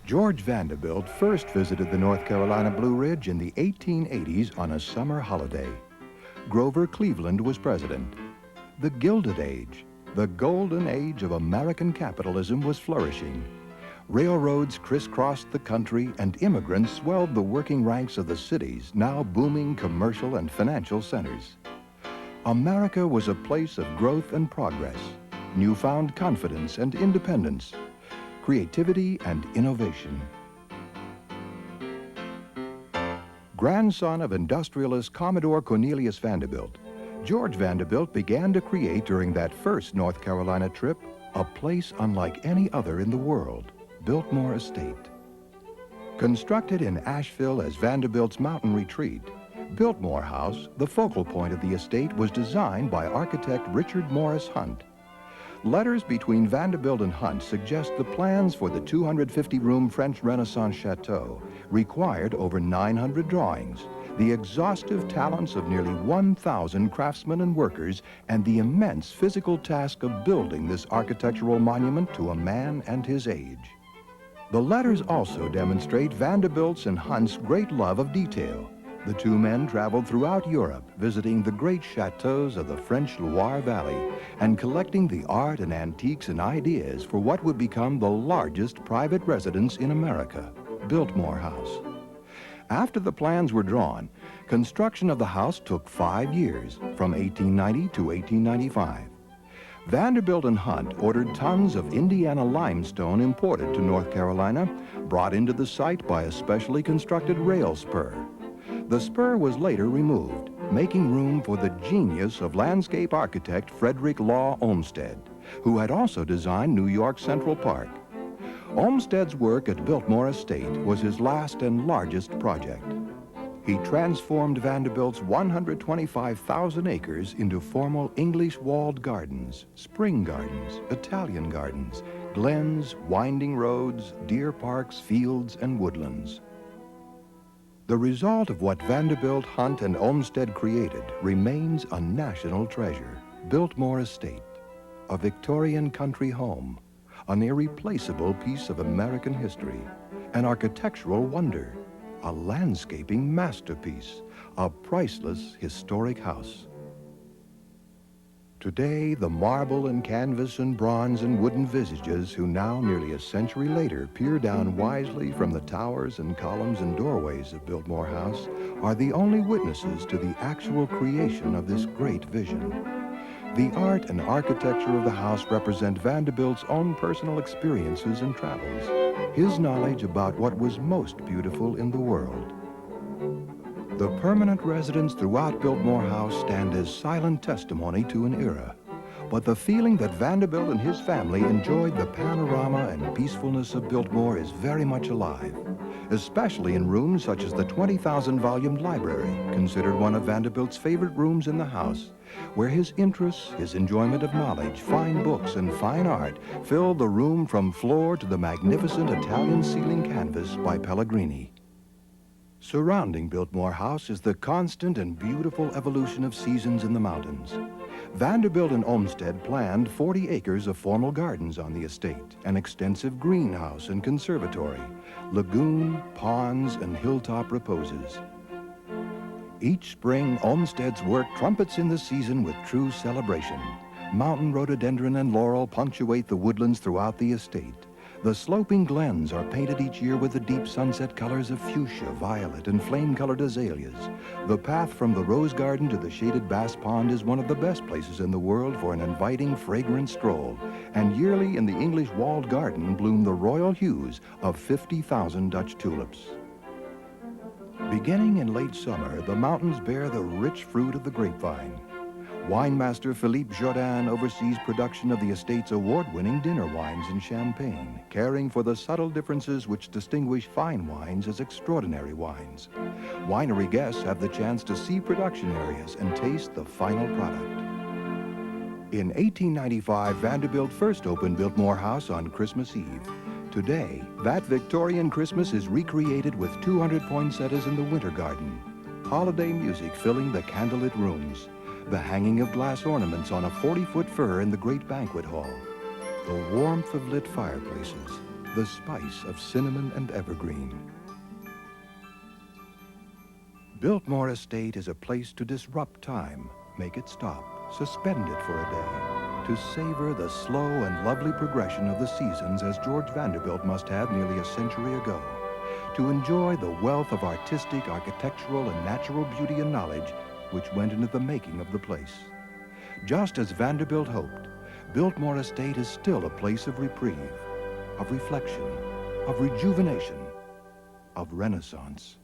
George Vanderbilt first visited the North Carolina Blue Ridge in the 1880s on a summer holiday. Grover Cleveland was president. The Gilded Age, the golden age of American capitalism, was flourishing. Railroads crisscrossed the country and immigrants swelled the working ranks of the cities, now booming commercial and financial centers. America was a place of growth and progress, newfound confidence and independence, creativity and innovation. Grandson of industrialist Commodore Cornelius Vanderbilt, George Vanderbilt began to create during that first North Carolina trip a place unlike any other in the world, Biltmore Estate. Constructed in Ashville as Vanderbilt's mountain retreat, Biltmore House, the focal point of the estate, was designed by architect Richard Morris Hunt. Letters between Vanderbilt and Hunt suggest the plans for the 250-room French Renaissance chateau required over 900 drawings, the exhaustive talents of nearly 1,000 craftsmen and workers, and the immense physical task of building this architectural monument to a man and his age. The letters also demonstrate Vanderbilt's and Hunt's great love of detail. The two men traveled throughout Europe, visiting the great chateaus of the French Loire Valley and collecting the art and antiques and ideas for what would become the largest private residence in America, Biltmore House. After the plans were drawn, construction of the house took 5 years, from 1890 to 1895. Vanderbilt and Hunt ordered tons of Indiana limestone imported to North Carolina, brought into the site by a specially constructed rail spur. The spur was later removed, making room for the genius of landscape architect Frederick Law Olmsted, who had also designed New York's Central Park. Olmsted's work at Biltmore Estate was his last and largest project. He transformed Vanderbilt's 125,000 acres into formal English walled gardens, spring gardens, Italian gardens, glens, winding roads, deer parks, fields, and woodlands. The result of what Vanderbilt, Hunt, and Olmsted created remains a national treasure, Biltmore Estate, a Victorian country home, an irreplaceable piece of American history, an architectural wonder, a landscaping masterpiece, a priceless historic house. Today, the marble and canvas and bronze and wooden visages who now, nearly a century later, peer down wisely from the towers and columns and doorways of Biltmore House are the only witnesses to the actual creation of this great vision. The art and architecture of the house represent Vanderbilt's own personal experiences and travels, his knowledge about what was most beautiful in the world. The permanent residents throughout Biltmore House stand as silent testimony to an era, but the feeling that Vanderbilt and his family enjoyed the panorama and peacefulness of Biltmore is very much alive, especially in rooms such as the 20,000-volume library, considered one of Vanderbilt's favorite rooms in the house, where his interests, his enjoyment of knowledge, fine books, and fine art filled the room from floor to the magnificent Italian ceiling canvas by Pellegrini. Surrounding Biltmore House is the constant and beautiful evolution of seasons in the mountains. Vanderbilt and Olmsted planned 40 acres of formal gardens on the estate, an extensive greenhouse and conservatory, lagoon, ponds, and hilltop reposes. Each spring, Olmsted's work trumpets in the season with true celebration. Mountain rhododendron and laurel punctuate the woodlands throughout the estate. The sloping glens are painted each year with the deep sunset colors of fuchsia, violet, and flame-colored azaleas. The path from the rose garden to the shaded bass pond is one of the best places in the world for an inviting, fragrant stroll. And yearly in the English walled garden bloom the royal hues of 50,000 Dutch tulips. Beginning in late summer, the mountains bear the rich fruit of the grapevine. Winemaster Philippe Jourdain oversees production of the estate's award-winning dinner wines and champagne, caring for the subtle differences which distinguish fine wines as extraordinary wines. Winery guests have the chance to see production areas and taste the final product. In 1895, Vanderbilt first opened Biltmore House on Christmas Eve. Today, that Victorian Christmas is recreated with 200 poinsettias in the winter garden, holiday music filling the candlelit rooms, the hanging of glass ornaments on a 40-foot fir in the great banquet hall, the warmth of lit fireplaces, the spice of cinnamon and evergreen. Biltmore Estate is a place to disrupt time, make it stop, suspend it for a day, to savor the slow and lovely progression of the seasons as George Vanderbilt must have nearly a century ago, to enjoy the wealth of artistic, architectural, and natural beauty and knowledge which went into the making of the place. Just as Vanderbilt hoped, Biltmore Estate is still a place of reprieve, of reflection, of rejuvenation, of renaissance.